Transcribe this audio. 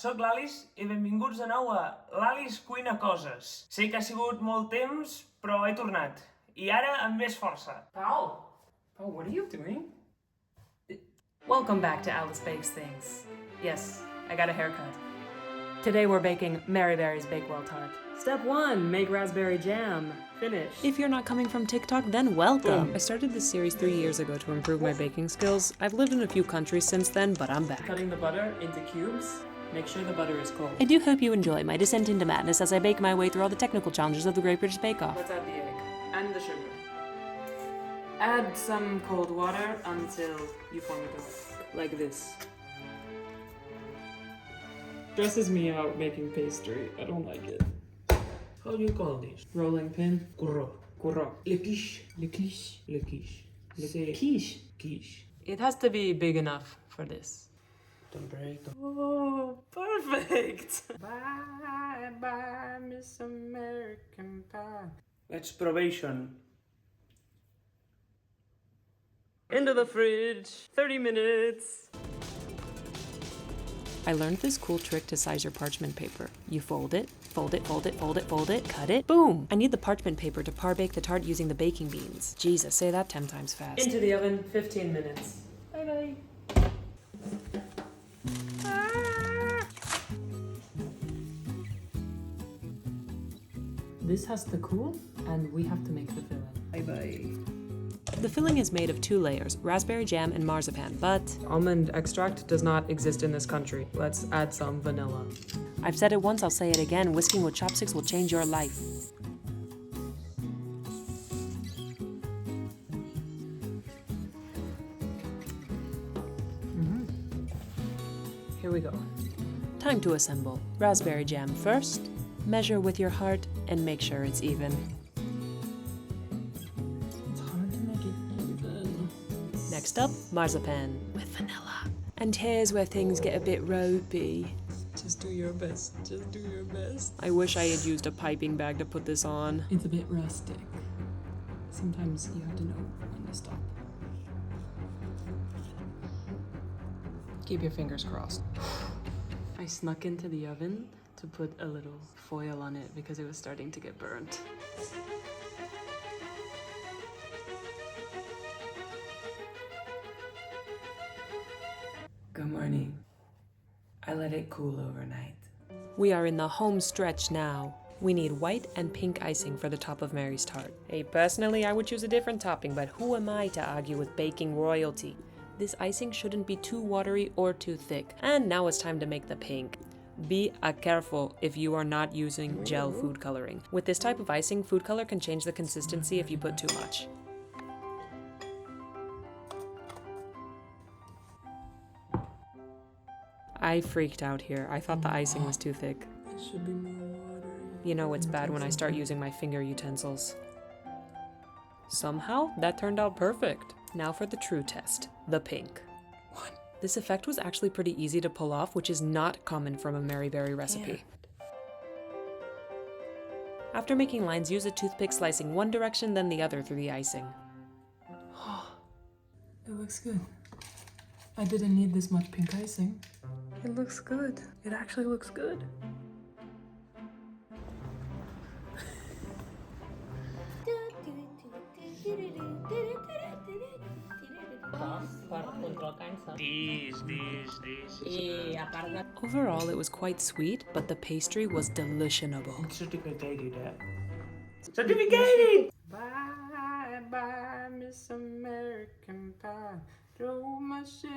sóc l'Alice i benvinguts de nou a l'Alice Cuina Coses. Sé que ha sigut molt temps, però he tornat. I ara amb més força. Paul, what are you doing? Welcome back to Alice Bakes Things. Yes, I got a haircut. Today we're baking Mary Berry's Bakewell Tart. Step 1, make raspberry jam. Finish. If you're not coming from TikTok, then welcome. I started this series 3 years ago to improve my baking skills. I've lived in a few countries since then, but I'm back. Cutting the butter into cubes. Make sure the butter is cold. I do hope you enjoy my descent into madness as I bake my way through all the technical challenges of the Great British Bake Off. Let's add the egg and the sugar. Add some cold water until you form a dough, like this. Stresses me out making pastry. I don't like it. How do you call this? Rolling pin. Curro. Curro. Le quiche. Le quiche. Le quiche. Le quiche. Quiche. It has to be big enough for this. Don't break. Oh, perfect! Bye, bye, Miss American Pie. That's probation. Into the fridge. 30 minutes. I learned this cool trick to size your parchment paper. You fold it, fold it, fold it, fold it, fold it, cut it, boom! I need the parchment paper to par-bake the tart using the baking beans. Jesus, say that 10 times fast. Into the oven, 15 minutes. Bye-bye. This has to cool, and we have to make the filling. Bye-bye. The filling is made of 2 layers, raspberry jam and marzipan, but Almond extract does not exist in this country. Let's add some vanilla. I've said it once, I'll say it again, whisking with chopsticks will change your life. Here we go. Time to assemble. Raspberry jam first, measure with your heart, and make sure it's even. It's hard to make it even. Next up, marzipan with vanilla. And here's where things get a bit ropey. Just do your best. Just do your best. I wish I had used a piping bag to put this on. It's a bit rustic. Sometimes you have to know when to stop. Keep your fingers crossed. I snuck into the oven to put a little foil on it because it was starting to get burnt. Good morning. I let it cool overnight. We are in the home stretch now. We need white and pink icing for the top of Mary's tart. Hey, personally, I would choose a different topping, but who am I to argue with baking royalty? This icing shouldn't be too watery or too thick. And now it's time to make the pink. Be careful if you are not using gel food coloring. With this type of icing, food color can change the consistency if you put too much. I freaked out here. I thought the icing was too thick. It should be more watery. You know it's bad when I start using my finger utensils. Somehow, that turned out perfect. Now for the true test, the pink. What? This effect was actually pretty easy to pull off, which is not common from a Mary Berry recipe. After making lines, use a toothpick slicing one direction, then the other through the icing. It looks good. I didn't need this much pink icing. It looks good. It actually looks good. Overall, it was quite sweet, but the pastry was delitionable. Certificated, Certificated! Bye, bye, Miss American Pie. Throw my shit